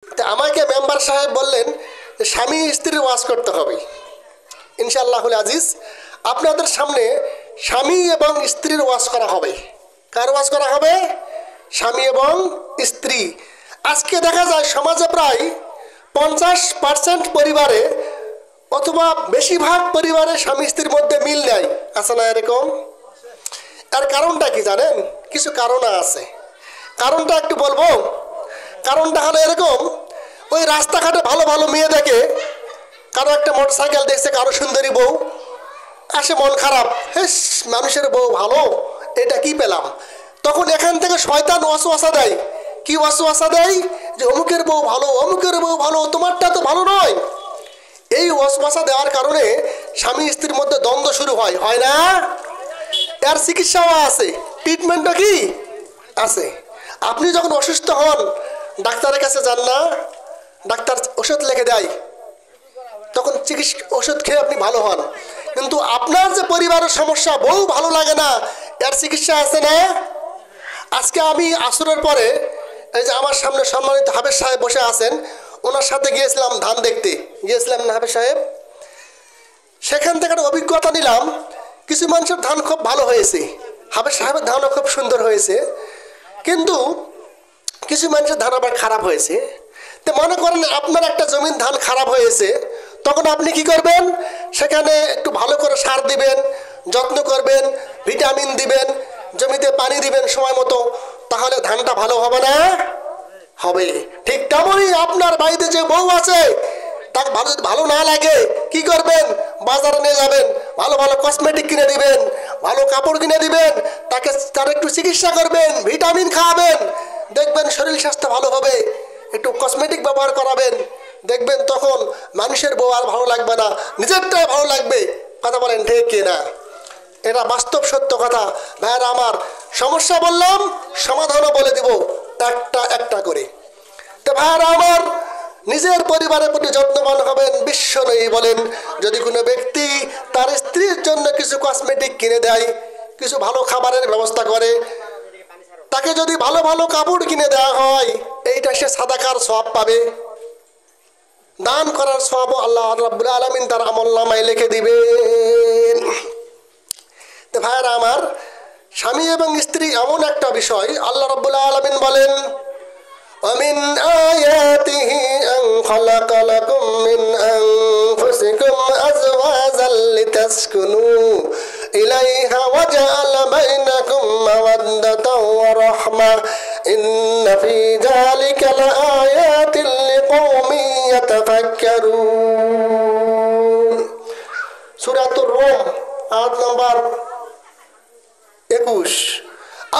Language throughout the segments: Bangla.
তা আমাকে মেম্বার সাহেব বললেন যে স্বামী স্ত্রীর ওয়াজ করতে হবে। ইনশাআল্লাহুল আজিজ আপনাদের সামনে স্বামী এবং স্ত্রীর ওয়াজ করা হবে। কার ওয়াজ করা হবে? স্বামী এবং স্ত্রী। আজকে দেখা যায় সমাজে প্রায় 50% পরিবারে অথবা বেশিরভাগ পরিবারে স্বামী স্ত্রীর মধ্যে মিল নাই। আছে না এরকম? এর কারণটা কি জানেন? কিছু কারণ আছে, কারণটা একটু বলবো। কারণটা হলো এরকম, ওই রাস্তাঘাটে ভালো ভালো মেয়ে দেখে, কারো একটা মোটরসাইকেল দেখছে, কারো সুন্দরী বউ, আসে মন খারাপ, হেস মানুষের বউ ভালো, এটা কি পেলাম। তখন এখান থেকে শয়তান ওয়াসওয়াসা দেয়। কি ওয়াসওয়াসা দেয়? যে অমুকের বউ ভালো, অমুকের বউ ভালো, তোমারটা তো ভালো নয়। এই ওয়াসওয়াসা দেওয়ার কারণে স্বামী স্ত্রীর মধ্যে দ্বন্দ্ব শুরু হয়, হয় না? এর চিকিৎসাও আছে, ট্রিটমেন্টও কি আছে। আপনি যখন অসুস্থ হন ডাক্তারের কাছে যান না, ডাক্তার ওষুধ লিখে দেয়, তখন ওষুধ খেয়ে আপনি ভালো হন। কিন্তু আপনার যে পরিবারের সমস্যা, বউ ভালো লাগে না, এর চিকিৎসা আছে না? আজকে আমি আসরের পরে এই যে আমার সামনে সম্মানিত হাফেজ সাহেব বসে আছেন, ওনার সাথে গিয়েছিলাম ধান দেখতে, গিয়েছিলাম না হাফেজ সাহেব? সেখান থেকে একটা অভিজ্ঞতা নিলাম। কিছু মানুষের ধান খুব ভালো হয়েছে, হাফেজ সাহেবের ধানও খুব সুন্দর হয়েছে, কিন্তু কিছু মানুষের ধান আবার খারাপ হয়েছে। তো মনে করেন আপনার একটা জমির ধান খারাপ হয়েছে, তখন আপনি কি করবেন? সেখানে একটু ভালো করে সার দিবেন, যত্ন করবেন, ভিটামিন দিবেন, জমিতে পানি দিবেন সময় মতো, তাহলে ধানটা ভালো হবে না? হবে। ঠিক তেমনই আপনার বাড়িতে যে বউ আছে, তাকে ভালো না লাগে কি করবেন? বাজারে নিয়ে যাবেন, ভালো ভালো কসমেটিক কিনে দিবেন, ভালো কাপড় কিনে দিবেন, তার একটু চিকিৎসা করবেন, ভিটামিন খাওয়াবেন, দেখবেন শরীর স্বাস্থ্য ভালো হবে। একটু কসমেটিক ব্যবহার করাবেন, দেখবেন তখন মানুষের বউ আর ভালো লাগবে না, নিজেরটাই ভালো লাগবে। কথা বলেন ঠিক কিনা? এটা বাস্তব সত্য কথা। ভাইরা আমার, সমস্যা বললাম, সমাধানও বলে দিব একটা একটা করে। তো ভাইরা আমার, নিজের পরিবারের প্রতি যত্নবান হবেন। বিশ্বনবী বলেন, যদি কোনো ব্যক্তি তার স্ত্রীর জন্য কিছু কসমেটিক কিনে দেয়, কিছু ভালো খাবারের ব্যবস্থা করে, তাকে যদি ভালো ভালো কাপড় কিনে দেওয়া হয়, এইটা সে সাদাকার সওয়াব পাবে, দান করার সওয়াব আল্লাহ রাব্বুল আলামিন তার আমলনামায় লিখে দিবেন। তো ভাইরা আমার, স্বামী এবং স্ত্রী এমন একটা বিষয়, আল্লাহ রাব্বুল আলামিন বলেন, ومن آياته أن خلق لكم من أنفسكم أزواجا لتسكنوا إليها وجعل بينكم مودة ورحمة إن في ذلك لآيات لقوم يتفكرون। سورة الروم آيات نمبر 21।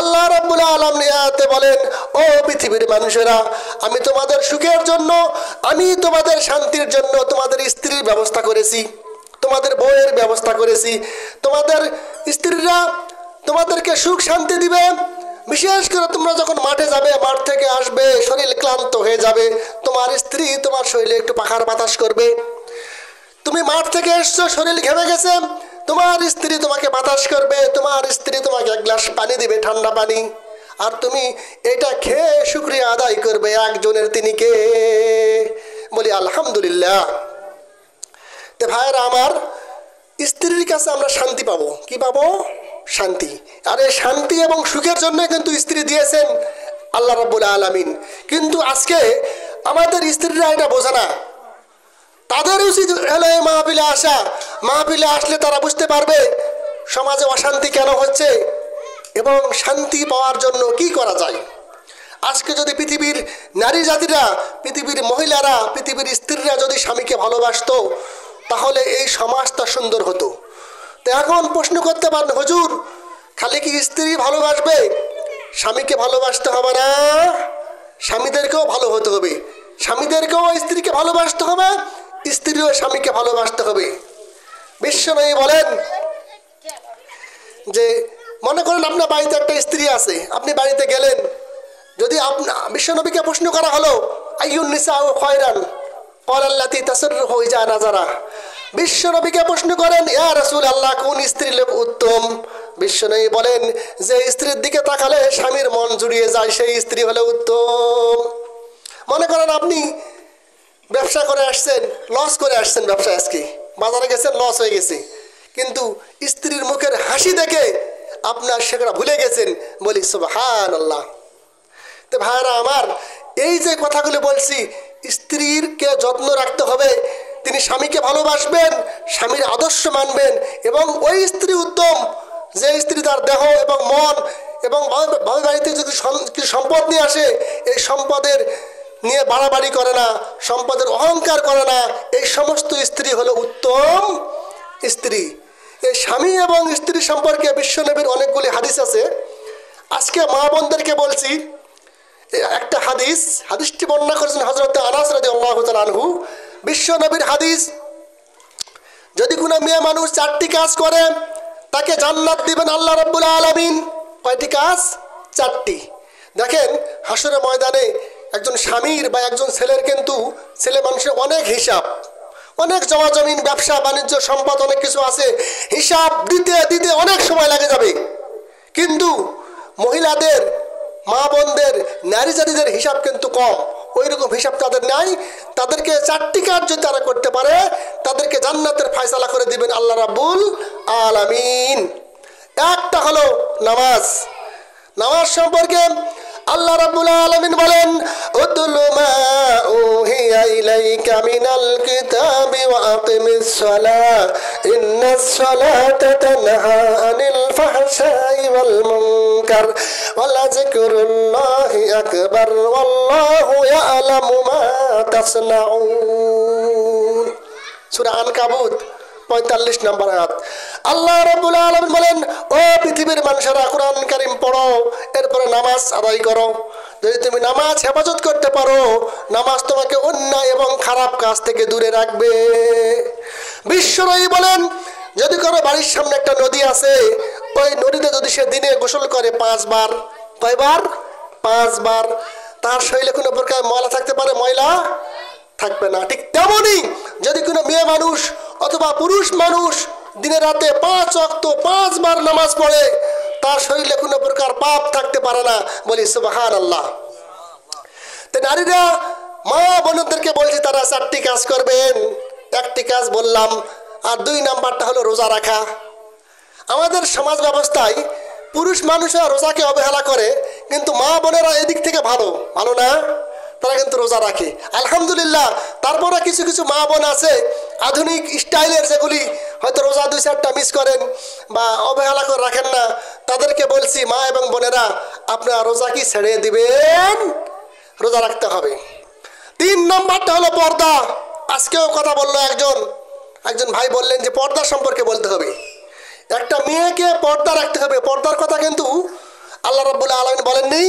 আল্লাহ রাব্বুল আলামিন আয়াতে বলেন, ও পৃথিবীর মানুষেরা, আমি তোমাদের সুখের জন্য, আমি তোমাদের শান্তির জন্য তোমাদের স্ত্রীর ব্যবস্থা করেছি, তোমাদের বউয়ের ব্যবস্থা করেছি। তোমাদের স্ত্রীরা তোমাদেরকে সুখ শান্তি দিবে। বিশেষ করে তোমরা যখন মাঠে যাবে, মাঠ থেকে আসবে, শরীর ক্লান্ত হয়ে যাবে, তোমার স্ত্রী তোমার শরীরে একটু পাখার বাতাস করবে। তুমি মাঠ থেকে এসছো, শরীর ঘেমে গেছে, তোমার স্ত্রী তোমাকে বাতাস করবে, তোমার স্ত্রী তোমাকে এক গ্লাস পানি দিবে, ঠান্ডা পানি, আর তুমি এটা খেয়ে শুকরিয়া আদায় করবে। একজনের তিনি কে? বলি আলহামদুলিল্লাহ। তো ভাইরা আমার, স্ত্রীর কাছে আমরা শান্তি পাবো। কি পাবো? শান্তি। আর এই শান্তি এবং সুখের জন্য কিন্তু স্ত্রী দিয়েছেন আল্লাহ রাব্বুল আলামিন। কিন্তু আজকে আমাদের স্ত্রীরা এটা বোঝে না। তাদের উচিত হলো এই মাহফিলে আসা। মাহফিলে আসলে তারা বুঝতে পারবে সমাজে অশান্তি কেন হচ্ছে এবং শান্তি পাওয়ার জন্য কি করা যায়। আজকে যদি পৃথিবীর নারী জাতিরা, পৃথিবীর মহিলারা, পৃথিবীর স্ত্রীরা যদি স্বামীকে ভালোবাসতো, তাহলে এই সমাজটা সুন্দর হতো। তো এখন প্রশ্ন করতে পারেন, হুজুর খালি কি স্ত্রী ভালোবাসবে, স্বামীকে ভালোবাসতে হবে না? স্বামীদেরকেও ভালো হতে হবে, স্বামীদেরকেও স্ত্রীকে ভালোবাসতে হবে, স্ত্রীও স্বামীকে ভালোবাসতে হবে। বিশ্বনবী বলেন যে, মনে করেন আপনার বাড়িতে একটা স্ত্রী আছে, আপনি বাড়িতে গেলেন, যদি বিশ্বনবীকে প্রশ্ন করা হলো, আইয়ুন নিসাউ খায়রান ক্বালা আল্লাতী তাসররুহু ইযা নাযারা, বিশ্বনবীকে প্রশ্ন করেন, ইয়া রাসূলুল্লাহ, কোন স্ত্রী লোক উত্তম? বিশ্বনবী বলেন, যে স্ত্রীর দিকে তাকালে স্বামীর মন জুড়িয়ে যায়, সেই স্ত্রী হলো উত্তম। মনে করেন আপনি ব্যবসা করে আসছেন, লস করে আসছেন, ব্যবসা আজকে বাজারে গেছেন, লস হয়ে গেছে, কিন্তু স্ত্রীর মুখের হাসি দেখে আপনার সেটা ভুলে গেছেন। বলি সুবহানাল্লাহ। তো ভাইরা আমার, এই যে কথাগুলো বলছি, স্ত্রীরকে যত্ন রাখতে হবে, তিনি স্বামীকে ভালোবাসবেন, স্বামীর আদর্শ মানবেন, এবং ওই স্ত্রী উত্তম যে স্ত্রী তার দেহ এবং মন এবং বাবা বাড়িতে যদি কিছু সম্পদ নিয়ে আসে, এই সম্পদের নিয়ে বাড়াবাড়ি করে না, সম্পদের অহংকার করে না, এই সমস্ত স্ত্রী হলো উত্তম স্ত্রী। এই স্বামী এবং স্ত্রী সম্পর্কে বিশ্বনবীর অনেকগুলি হাদিস আছে। আজকে মা বোনদেরকে বলছি একটা হাদিসটি বর্ণনা করেছেন হযরত আনাস রাদিয়াল্লাহু তাআলা আনহু। বিশ্বনবীর হাদিস, যদি কোনো মেয়ে মানুষ 4টি কাজ করে তাকে জান্নাত দিবেন আল্লাহ রাব্বুল আলামিন। কয়টি কাজ? 4টি। দেখেন, হাসরের ময়দানে একজন স্বামীর বা একজন ছেলের কিন্তু ছেলে মানুষের অনেক হিসাব, অনেক জমা জমিন, ব্যবসা বাণিজ্য, সম্পদ অনেক কিছু আছে, হিসাব দিতে দিতে অনেক সময় লাগে যাবে। কিন্তু মহিলাদের, মা বোনদের, নারী জাতিদের হিসাব কিন্তু কম, ওই রকম হিসাব তাদের নাই। তাদেরকে 4টি কাজ যদি তারা করতে পারে, তাদেরকে জান্নাতের ফয়সালা করে দিবেন আল্লাহ রাব্বুল আলামিন। একটা হলো নামাজ। নামাজ সম্পর্কে আল্লাহ রাব্বুল আলামিন বলেন, উতলু মা উহিয়া ইলাইকা মিনাল কিতাবি ওয়া আকিমিস সালাহ ইন্নাস সালাতা তানহা আনিল ফাহশাই ওয়াল মুনকার ওয়া লাযিকরুল্লাহি আকবার ওয়াল্লাহু ইয়ালামু মা তাসনাউন। সূরা আনকাবুত 45 নম্বর আয়াত। আল্লাহ রাব্বুল আলামিন বলেন, ও পৃথিবীর মানুষেরা, কোরআন কারীম পড়ো, এরপরে নামাজ আদায় করো। যদি তুমি নামাজ হেফাজত করতে পারো, নামাজ তোমাকে অন্যায় এবং খারাপ কাজ থেকে দূরে রাখবে। বিশ্বনবী বলেন, যদি কারো বাড়ির সামনে একটা নদী আছে, ওই নদীতে যদি সে দিনে গোসল করে 5 বার, কয়বার? 5 বার, তার শরীরে কোনো প্রকার ময়লা থাকতে পারে? ময়লা থাকবে না। ঠিক তেমনই যদি কোনো মেয়ে মানুষ অথবা পুরুষ মানুষ দিনে রাতে 5 ওয়াক্ত 5 বার নামাজ পড়ে, তার শরীরে কোনো প্রকার পাপ থাকতে পারে না। বলি সুবহানাল্লাহ। তো নারীরা, মা বোনদেরকে বলছি, তারা 4টি কাজ করবেন। 1টি কাজ বললাম, আর 2 নাম্বারটা হলো রোজা রাখা। আমাদের সমাজ ব্যবস্থায় পুরুষ মানুষরা রোজাকে অবহেলা করে, কিন্তু মা বোনেরা এদিক থেকে ভালো না, তারা কিন্তু রোজা রাখে আলহামদুলিল্লাহ। তারপরে কিছু কিছু মা বোন আছে আধুনিক স্টাইলের, যেগুলি হয়তো রোজা 2-4টা মিস করেন বা অবহেলা করে রাখেন না। তাদেরকে বলছি, মা এবং বোনেরা, আপনারা রোজা কি ছেড়ে দিবেন? রোজা রাখতে হবে। 3 নম্বরটা হলো পর্দা। আজকেও কথা বললো একজন ভাই, বললেন যে পর্দা সম্পর্কে বলতে হবে। একটা মেয়েকে পর্দা রাখতে হবে। পর্দার কথা কিন্তু আল্লাহ রাব্বুল আলামিন বলেননি,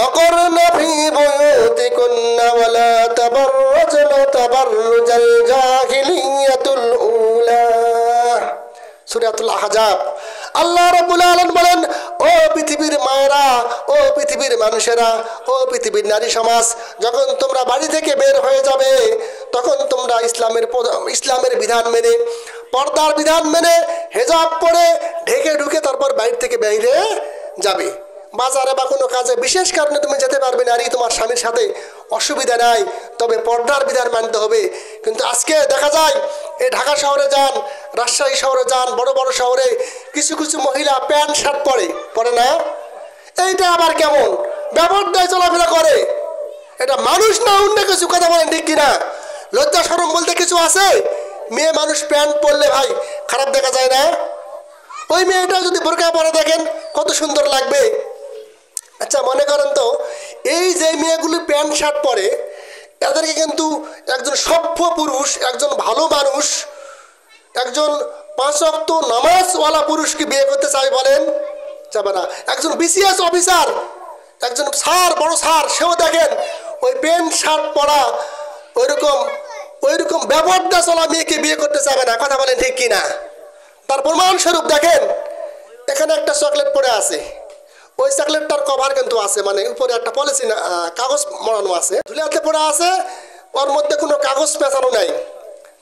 অকরনা ফি বুয়ুতিকুন্না ওয়ালা তাবাররাজনা তাবাররুজাল জাহিলিয়াতুল উলা, সূরাতুল আহজাব। আল্লাহ রাব্বুল আলামিন বলেন, ও পৃথিবীর মায়েরা, ও পৃথিবীর মানুষেরা, ও পৃথিবীর নারী সমাজ, যখন তোমরা বাড়ি থেকে বের হয়ে যাবে, তখন তোমরা ইসলামের বিধান মেনে, পর্দার বিধান মেনে, হেজাব পরে ঢেকে ঢুকে তারপর বাইরে থেকে বাইরে যাবে। বাজারে বা কোনো কাজে বিশেষ কারণে তুমি যেতে পারবে নারী, তোমার স্বামীর সাথে অসুবিধা নাই, তবে পর্দার বিধান মানতে হবে। কিন্তু আজকে দেখা যায়, এই ঢাকা শহরে যান, রাজশাহী শহরে যান, বড় বড় শহরে কিছু কিছু মহিলা প্যান্ট শার্ট পরে না। এইটা আবার কেমন ব্যবহার চলাফেরা করে? এটা মানুষ না অন্য কিছু? কথা বলেন ঠিক কিনা? লজ্জা শরম বলতে কিছু আছে? মেয়ে মানুষ প্যান্ট পরলে ভাই খারাপ দেখা যায় না? ওই মেয়েটা যদি বোরকা পরে দেখেন কত সুন্দর লাগবে। আচ্ছা, মনে করেন তো, এই যে মেয়েগুলি প্যান্ট শার্ট পরে, এদেরকে কিন্তু একজন সভ্য পুরুষ, একজন ভালো মানুষ, একজন 5 ওয়াক্ত নামাজওয়ালা পুরুষকে বিয়ে করতে চাই বলেন? যাবে না। একজন বিসিএস অফিসার, একজন স্যার, বড় স্যার, সেও দেখেন ওই প্যান্ট শার্ট পরা, ওইরকম ব্যবহারটা চলা মেয়েকে বিয়ে করতে চাবে না। কথা বলেন ঠিক কিনা? তার প্রমাণস্বরূপ দেখেন, এখানে একটা চকলেট পড়ে আছে, ওই চকলেটটার কভার কিন্তু আছে, মানে উপরে একটা পলিথিন কাগজ মোড়ানো আছে, ধুলাতে পড়ে আছে, ওর মধ্যে কোনো কাগজ পেঁচানো নাই।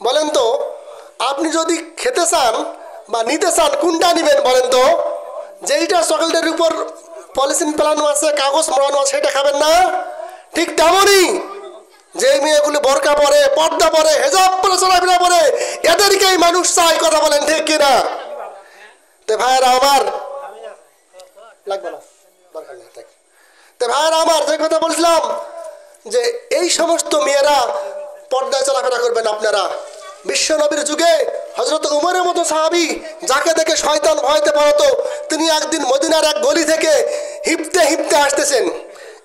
বলেন তো, আপনি যদি খেতে চান বা নিতে চান, কোনটা নেবেন বলেন তো? যেইটা চকলেটের উপর পলিথিন পেলানো আছে, কাগজ মোড়ানো আছে, সেটা খাবেন না? ঠিক তেমনই যে মেয়েগুলো বোরকা পরে, পর্দা পরে, হেজাব পরে, চলাফেরা পরে, এদেরকেই মানুষ চায়। কথা বলেন ঠিক কিনা? তে ভাইরা আমার, লাগবে না, দরকার নেই। তে ভাইরা আমার, যে কথা বলছিলাম যে এই সমস্ত মেয়েরা পর্দায় চলাফেরা করবেন আপনারা। বিশ্ব নবীর যুগে হযরত উমরের মতো সাহাবী, যাকে দেখে শয়তান ভয়তে পালাতো, তিনি একদিন মদিনার এক গলি থেকে হিপতে হিপতে আসতেছেন।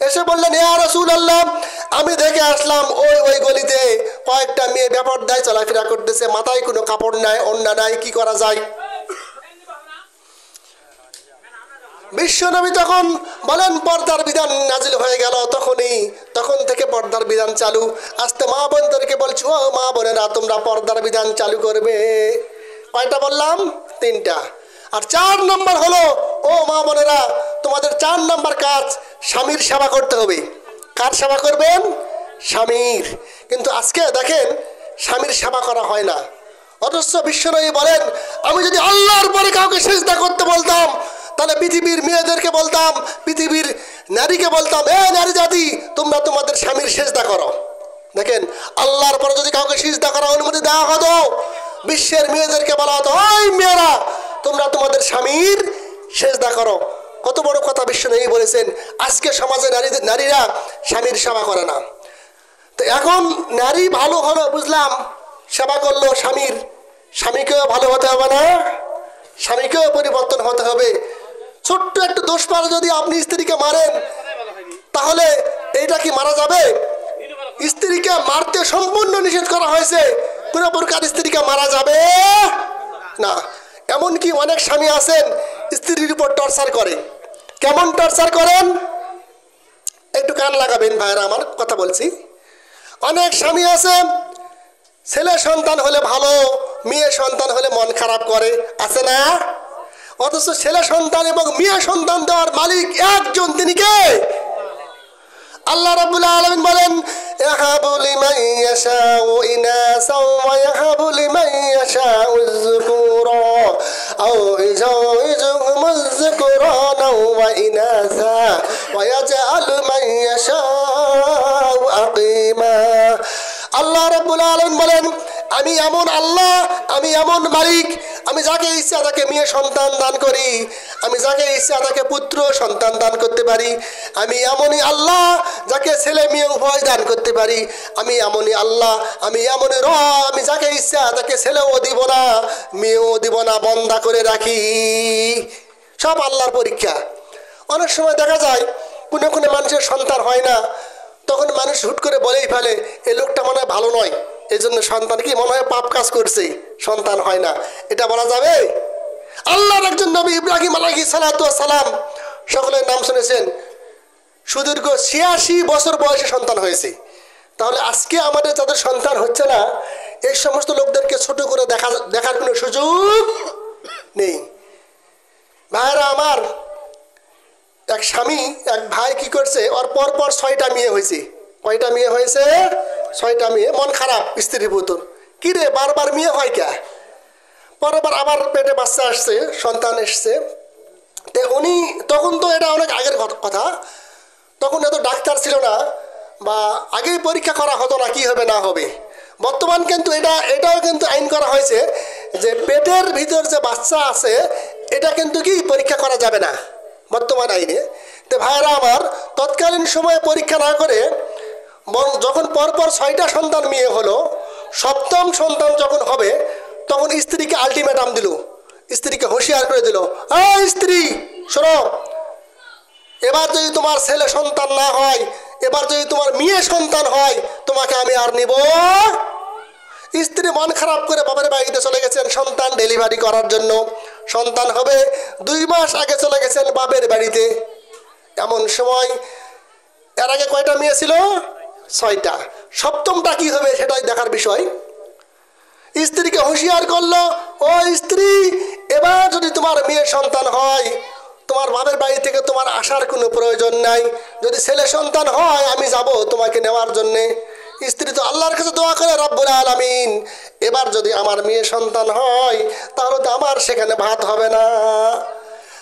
এসে বললেন, ইয়া রাসূলুল্লাহ, আমি দেখে আসলাম ওই গলিতে কয়েকটা মেয়ে বেপরদায় চলাফেরা করতেছে, মাথায় কোনো কাপড় নাই, ওড়না নাই, কি করা যায়? বিশ্বনবী তখন বলেন, পর্দার বিধান নাজিল হয়ে গেল। তখন থেকে পর্দার বিধান চালু। আস্তে মা বোনদেরকে বলছি, ও মা বোনেরা, তোমরা পর্দার বিধান চালু করবে। কয়টা বললাম? 3টা। আর 4 নম্বর হলো, ও মা বোনেরা, তোমাদের 4 নম্বর কাজ স্বামীর সেবা করতে হবে। কার সেবা করবেন? স্বামীর। কিন্তু আজকে দেখেন, স্বামীর সেবা করা হয় না। অথচ বিশ্বনবী বলেন, আমি যদি আল্লাহর পরে কাউকে সিজদা করতে বলতাম, তাহলে পৃথিবীর মেয়েদেরকে বলতাম, পৃথিবীর নারীকে বলতাম, এ নারী জাতি, তোমরা তোমাদের স্বামীর সিজদা করো। দেখেন, আল্লাহর পরে যদি কাউকে সিজদা করার অনুমতি দেওয়া হতো, বিশ্বের মেয়েদেরকে বলা হতো, ওই মেয়েরা, তোমরা তোমাদের স্বামীর সিজদা করো। কত বড় কথা বিশ্বনবী বলেছেন। আজকে সমাজে নারীরা স্বামীর সেবা করে না। তো এখন নারী ভালো হলো বুঝলাম, সেবা করলো স্বামীকেও ভালো হতে হবে না? স্বামীকেও পরিবর্তন হতে হবে। ছোট্ট একটু দোষ পারে যদি আপনি স্ত্রীকে মারেন, তাহলে এইটা কি মারা যাবে? স্ত্রীকে মারতে সম্পূর্ণ নিষেধ করা হয়েছে, কোনো প্রকার স্ত্রীকে মারা যাবে না। এমনকি অনেক স্বামী আছেন স্ত্রীর উপর টর্চার করে। কেমন টর্চার করেন? একটু কান লাগাবেন ভাইরা, আমার কথা বলছি। অনেক স্বামী আছে, ছেলে সন্তান হলে ভালো, মেয়ে সন্তান হলে মন খারাপ করে, আছে না? অথচ ছেলে সন্তান এবং মেয়ে সন্তান দেওয়ার মালিক একজন, তিনি কে? আল্লাহ রাব্বুল আলামিন বলেন, ইয়াহাবু লিমান ইয়াশাউ ইনাসা ওয়া ইয়াহাবু লিমান ইয়াশাউ যুকুরা আও ইজাউজুহুম যুকুরানা ওয়া ইনাসা ওয়া ইয়াজআলু মান ইয়াশাউ আকিমা। আল্লাহ রাব্বুল আলামিন বলেন, আমি এমন আল্লাহ, আমি এমন মালিক, আমি যাকে ইচ্ছা তাকে মেয়ে সন্তান দান করি, আমি যাকে ইচ্ছা তাকে পুত্র সন্তান দান করতে পারি। আমি এমনই আল্লাহ, যাকে ছেলে মেয়ে উভয় দান করতে পারি। আমি এমনই আল্লাহ, আমি এমনই আমি যাকে ইচ্ছা তাকে ছেলেও দিব না, মেয়েও দিব না, বন্ধা করে রাখি। সব আল্লাহর পরীক্ষা। অনেক সময় দেখা যায় কোনো মানুষের সন্তান হয় না, তখন মানুষ হুট করে বলেই ফেলে, এই লোকটা মনে হয় ভালো নয়, এই জন্য সন্তান কি মনে হয় পাপ কাজ করছে, সন্তান হয় না। এটা বলা যাবে? আল্লাহর একজন নবী ইব্রাহিম আলাইহিস সালাতু ওয়াস সালাম, সকলের নাম শুনেছেন, সুদীর্ঘ 86 বছর বয়সে সন্তান হয়েছে। তাহলে আজকে আমাদের যাদের সন্তান হচ্ছে না, এই সমস্ত লোকদেরকে ছোট করে দেখার কোনো সুযোগ নেই। ভাইরা আমার, এক স্বামী এক ভাই কি করছে, ওর পর 6টা মেয়ে হয়েছে। কয়টা মেয়ে হয়েছে? 6টা মেয়ে। মন খারাপ স্ত্রীর পুতুর, কি রে বারবার মেয়ে হয় কে? পরেরবার আবার পেটে বাচ্চা আসছে, সন্তান এসছে। তো উনি, তখন তো এটা অনেক আগের কথা, তখন এত ডাক্তার ছিল না, বা আগেই পরীক্ষা করা হতো না কি হবে না হবে। বর্তমান কিন্তু এটাও কিন্তু আইন করা হয়েছে যে পেটের ভিতর যে বাচ্চা আছে এটা কিন্তু কি পরীক্ষা করা যাবে না বর্তমান আইনে। তো ভাইরা আমার, তৎকালীন সময়ে পরীক্ষা না করে যখন পরপর 6টা সন্তান মেয়ে হলো, 7ম সন্তান যখন হবে, তখন স্ত্রীকে আলটিমেটাম দিল, স্ত্রীকে হুঁশিয়ার করে দিল, স্ত্রী শোনো, এবার যদি তোমার ছেলে সন্তান না হয়, এবার যদি তোমার মেয়ে সন্তান হয়, তোমাকে আমি আর নিব। স্ত্রী মন খারাপ করে বাবার বাড়িতে চলে গেছেন সন্তান ডেলিভারি করার জন্য। সন্তান হবে 2 মাস আগে চলে গেছেন বাপের বাড়িতে। এমন সময়, এর আগে কয়টা মেয়ে ছিল? 6টা। 7মটা কি হবে সেটাই দেখার বিষয়। স্ত্রীকে হুঁশিয়ার করলো, ও স্ত্রী, এবার যদি তোমার মেয়ে সন্তান হয়, তোমার বাপের বাড়ি থেকে তোমার আসার কোনো প্রয়োজন নাই। যদি ছেলে সন্তান হয়, আমি যাব তোমাকে নেওয়ার জন্যে। স্ত্রী তো আল্লাহর কাছে দোয়া করে, রব্বুল আলামিন, এবার যদি আমার মেয়ে সন্তান হয়, তাহলে তো আমার সেখানে ভাত হবে না।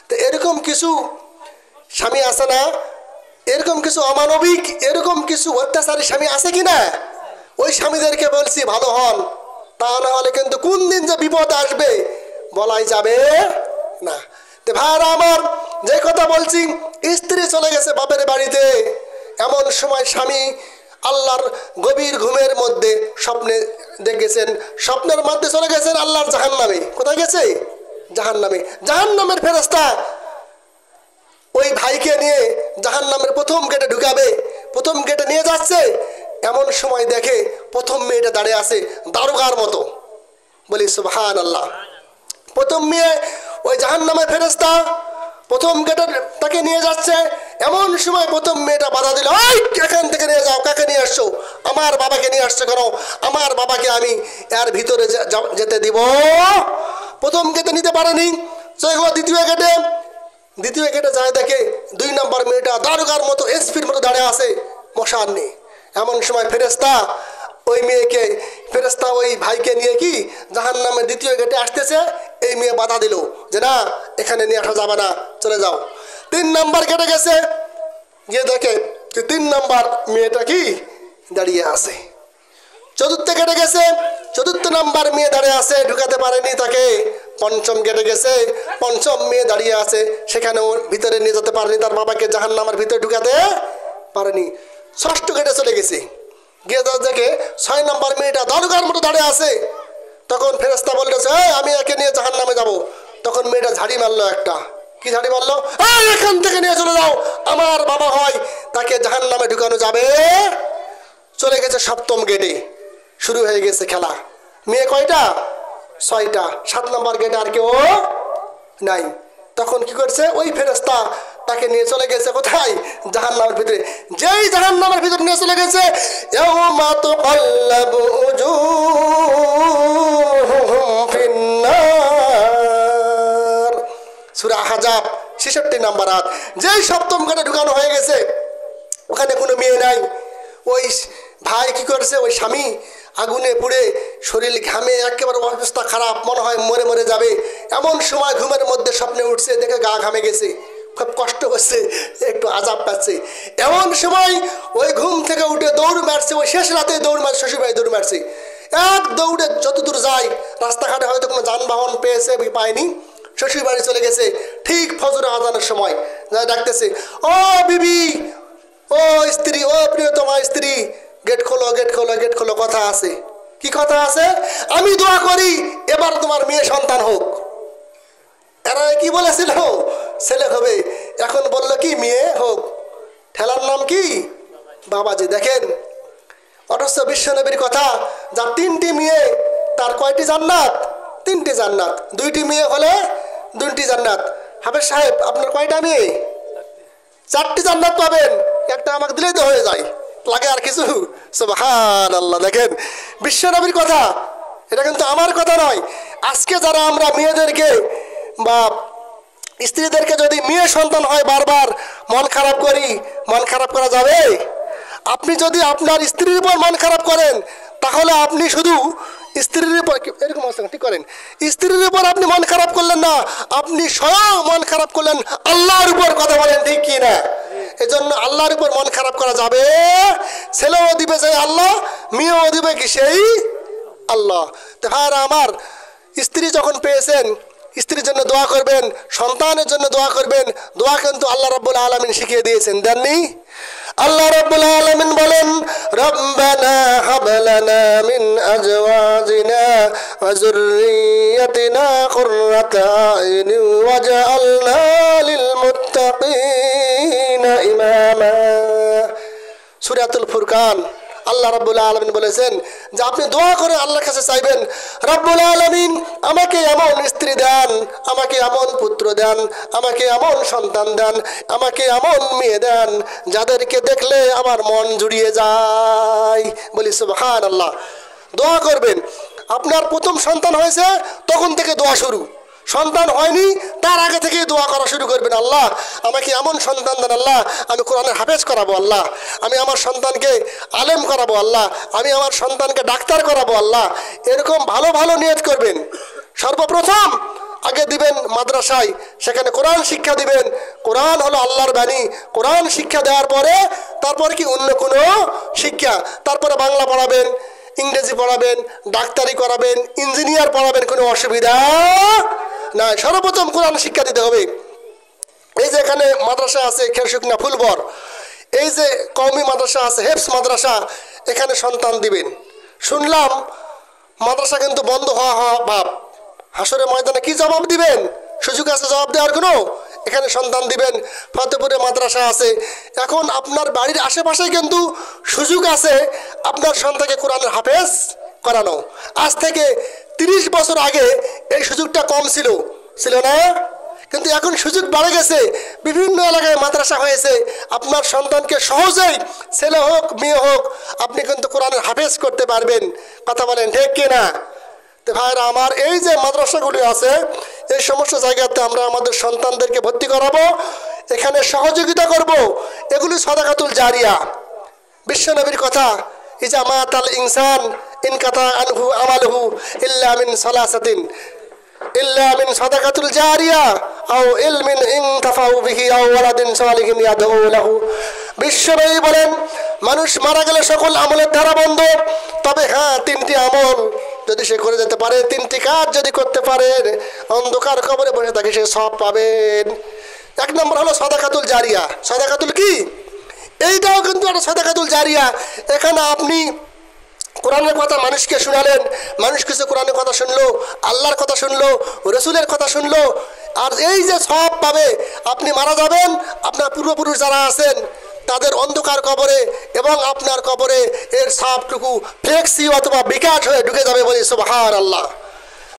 তো এরকম কিছু স্বামী আছে না, এরকম কিছু অমানবিক, এরকম কিছু অত্যাচারী স্বামী আছে কিনা? ওই স্বামীদেরকে বলছি ভালো হন, তা না হলে কিন্তু কোন দিন যে বিপদ আসবে বলাই যাবে না। তো ভাইরা আমার, যে কথা বলছি, স্ত্রী চলে গেছে বাপের বাড়িতে, এমন সময় স্বামী আল্লাহর গভীর ঘুমের মধ্যে স্বপ্নে দেখেছেন, স্বপ্নের মধ্যে চলে গেছেন আল্লাহর জাহান্নামে। কোথায় গেছে? জাহান্নামে। জাহান্নামের ফেরেশতা ওই ভাইকে নিয়ে জাহান্নামের প্রথম গেটে ঢুকাবে, প্রথম গেটে নিয়ে যাচ্ছে, এমন সময় দেখে প্রথম মেয়েটা দাঁড়িয়ে আছে দারোগার মতো। বলি সুবহানাল্লাহ। প্রথম মেয়ে ওই জাহান্নামের ফেরেশতা প্রথম গেটে তাকে নিয়ে যাচ্ছে, এমন সময় প্রথম মেয়েটা বাধা দিল, ওই এখান থেকে নিয়ে যাও, কাকে নিয়ে আসছো? আমার বাবাকে নিয়ে আসছো কেন? আমার বাবাকে আমি এর ভিতরে যেতে দিব। প্রথম গেটে নিতে পারেনি, চলে গেল দ্বিতীয় গেটে। দ্বিতীয় গেটে যায় দেখে 2 নম্বর মেয়েটা দারোগার মতো, এসপির মতো দাঁড়িয়ে আছে মশার নিয়ে। এমন সময় ফেরেশতা ওই মেয়েকে, ফেরেশতা ওই ভাইকে নিয়ে কি জাহান্নামের দ্বিতীয় গেটে আসতেছে, এই মেয়ে বাধা দিল যে না, এখানে নিয়ে আসা যাবে না, চলে যাও। 3 নম্বর গেটে গেছে, গিয়ে দেখে 3 নম্বর মেয়েটা কি দাঁড়িয়ে আছে। চতুর্থ গেটে গেছে, 4 নম্বর মেয়ে দাঁড়িয়ে আছে, ঢুকাতে পারেনি তাকে। 5ম গেটে গেছে, 5ম মেয়ে দাঁড়িয়ে আছে, সেখানেও ভিতরে নিয়ে যেতে পারেনি, তার বাবাকে জাহান্নামের ভিতরে ঢুকাতে পারেনি। 6ষ্ঠ গেটে চলে গেছে, গিয়ে দেখে 6 নম্বর মেয়েটা দারোগার মতো দাঁড়িয়ে আছে। তখন ফেরেশতা বলতেছে, আমি একে নিয়ে জাহান্নামে যাব। তখন মেয়েটা ঝাড়ি মারলো একটা। কি ঝাড়ি মারলো? এখান থেকে নিয়ে চলে যাও, আমার বাবা হয়, তাকে জাহান্নামে ঢুকানো যাবে। চলে গেছে 7ম গেটে, শুরু হয়ে গেছে খেলা। মেয়ে কয়টা? 6টা। 7 নম্বর গেটে আর কেউ নাই। তখন কি করছে ওই ফেরেশতা তাকে নিয়ে চলে গেছে কোথায়? জাহান্নামের ভিতরে। যেই জাহান্নামের ভিতরে নিয়ে চলে গেছে, ইয়াউমা তুকাল্লাবু উজুহুহুম ফিন্নার, সূরা আহজাব 66 নম্বর আয়াত। যেই 7ম গেটে ঢুকানো হয়ে গেছে, ওখানে কোনো মেয়ে নাই। ওই ভাই কি করেছে, ওই স্বামী আগুনে পুড়ে শরীর ঘামে একেবারে অবস্থা খারাপ, মনে হয় মরে মরে যাবে। এমন সময় ঘুমের মধ্যে স্বপ্নে উঠছে, দেখে গা ঘামে গেছে, খুব কষ্ট হচ্ছে, একটু আজাব পাচ্ছে। এমন সময় ওই ঘুম থেকে উঠে দৌড় মারছে, ওই শেষ রাতে দৌড় মারছে, শ্বশুরবাড়ি দৌড় মারছে। এক দৌড়ে যতদূর যায়, রাস্তাঘাটে হয়তো কোনো যানবাহন পেয়েছে পায়নি, শ্বশুরবাড়ি চলে গেছে। ঠিক ফজর আজানের সময় যা ডাকতেছে, ও বিবি, ও স্ত্রী, ও প্রিয়তমা স্ত্রী, গেট খোলো, গেট খোলো, গেট খোলো, কথা আছে। কি কথা আছে? আমি দোয়া করি এবার তোমার মেয়ে সন্তান হোক। এরা কি বলেছিল? ছেলে হবে। এখন বললো কি মেয়ে হোক। ঠেলার নাম কি? বাবাজি। দেখেন, অথচ বিশ্বনবীর কথা, যার 3টি মেয়ে তার কয়টি জান্নাত? 3টি জান্নাত। 2টি মেয়ে হলে 2টি জান্নাত। হাফেজ সাহেব, আপনার কয়টা মেয়ে? 4টি জান্নাত পাবেন। একটা আমাকে দিলেই তো হয়ে যায়, লাগে আর কিছু? সুবহানাল্লাহ। দেখেন বিশ্বনবীর কথা, এটা কিন্তু আমার কথা নয়। আজকে যারা আমরা মেয়েদেরকে বা স্ত্রীদেরকে যদি মেয়ে সন্তান হয় বারবার মন খারাপ করি, মন খারাপ করা যাবে? আপনি যদি আপনার স্ত্রীর উপর মন খারাপ করেন, তাহলে আপনি শুধু স্ত্রীর উপর এরকম ঠিক করেন, স্ত্রীর উপর আপনি মন খারাপ করলেন না, আপনি স্বয়ং মন খারাপ করলেন আল্লাহর উপর। কথা বলেন ঠিক কি না? এজন্য আল্লাহর উপর মন খারাপ করা যাবে? ছেলেও দিবে সেই আল্লাহ, মেয়েও দিবে কি সেই আল্লাহ। তো ভাইরা আমার, স্ত্রী যখন পেয়েছেন, স্ত্রীর জন্য দোয়া করবেন, সন্তানের জন্য দোয়া করবেন। দোয়া কিন্তু আল্লাহ রাব্বুল আলামিন শিখিয়ে দিয়েছেন, দেননি? আল্লাহ রাব্বুল আলামিন বলেন, রব্বানা হাব লানা মিন আজওয়াজিনা ওয়া যুররিয়াতিনা কুররাতা আয়ুনিন ওয়াজআলনা লিল মুত্তাকিনা ইমামা। সূরাতুল ফুরকান। আল্লাহ রাব্বুল আলামিন বলেছেন যে আপনি দোয়া করে আল্লাহর কাছে চাইবেন, রব্বুল আলামিন আমাকে এমন স্ত্রী দেন, আমাকে এমন পুত্র দেন, আমাকে এমন সন্তান দেন, আমাকে এমন মেয়ে দেন যাদেরকে দেখলে আমার মন জুড়িয়ে যায়। বলি সুবহানাল্লাহ। দোয়া করবেন। আপনার প্রথম সন্তান হয়েছে, তখন থেকে দোয়া শুরু। সন্তান হয়নি, তার আগে থেকেই দোয়া করা শুরু করবেন, আল্লাহ আমাকে এমন সন্তান দেন, আল্লাহ আমি কোরআনের হাফেজ করাবো, আল্লাহ আমি আমার সন্তানকে আলেম করাবো, আল্লাহ আমি আমার সন্তানকে ডাক্তার করাবো, আল্লাহ। এরকম ভালো ভালো নিয়ত করবেন। সর্বপ্রথম আগে দিবেন মাদ্রাসায়, সেখানে কোরআন শিক্ষা দিবেন। কোরআন হলো আল্লাহর বাণী। কোরআন শিক্ষা দেওয়ার পরে তারপরে কি অন্য কোনো শিক্ষা, তারপরে বাংলা পড়াবেন, ইংরেজি পড়াবেন, ডাক্তারি করাবেন, ইঞ্জিনিয়ার পড়াবেন, কোনো অসুবিধা না। সর্বপ্রথম কোরআন শিক্ষা দিতে হবে। এই যে এখানে মাদ্রাসা আছে খেরশুকনা ফুলবর, এই যে কওমি মাদ্রাসা আছে হেফস মাদ্রাসা, এখানে সন্তান দিবেন। শুনলাম মাদ্রাসা কিন্তু বন্ধ হওয়া ভাব। হাসরের ময়দানে কি জবাব দিবেন? সুযোগ আছে জবাব দেওয়ার কোনো? এখানে সন্তান দিবেন। ফতেপুরে মাদ্রাসা আছে। এখন আপনার বাড়ির আশেপাশে কিন্তু সুযোগ আছে আপনার সন্তানকে কোরআনের হাফেজ করানো। আজ থেকে 30 বছর আগে এই সুযোগটা কম ছিল না? কিন্তু এখন সুযোগ বেড়ে গেছে, বিভিন্ন এলাকায় মাদ্রাসা হয়েছে। আপনার সন্তানকে সহজেই, ছেলে হোক মেয়ে হোক, আপনি কিন্তু কোরআনের হাফেজ করতে পারবেন। কথা বলেন ঠিক কিনা? তো ভাইরা আমার, এই যে মাদ্রাসাগুলি আছে, এই সমস্ত জায়গাতে আমরা আমাদের সন্তানদেরকে ভর্তি করাবো, এখানে সহযোগিতা করব। এগুলি সাদাকাতুল জারিয়া। বিশ্বনবীর কথা, ইজা মাতাল ইনসান ইনকাতা আনহু আমালুহু ইল্লা মিন সালাসাতিন ইল্লা মিন সাদাকাতুল জারিয়া আও ইলমিন ইনতাফাউ বিহি আও ওয়ালাদিন সালিহিন ইয়াদউ লাহু। বিশ্বনবী বলেন, মানুষ মারা গেলে সকল আমলের ধারা বন্ধ, তবে হ্যাঁ 3টি আমল যদি সে করে যেতে পারে, 3টি কাজ যদি করতে পারে, অন্ধকার কবরে বসে থাকে সে সব পাবেন। 1 নম্বর হলো সাদাকাতুল জারিয়া। সাদাকাতুল কি? এইটাও কিন্তু একটা সাদাকাতুল জারিয়া। এখানে আপনি কোরআনের কথা মানুষকে শোনালেন, মানুষ কিছু কোরআনের কথা শুনলো, আল্লাহর কথা শুনলো, রসুলের কথা শুনলো, আর এই যে সব পাবে। আপনি মারা যাবেন, আপনার পূর্বপুরুষ যারা আছেন তাদের অন্ধকার কবরে এবং আপনার কবরে এর সবটুকু ফ্লেক্সি অথবা বিকাশ হয়ে ঢুকে যাবে বলি সুবহানাল্লাহ।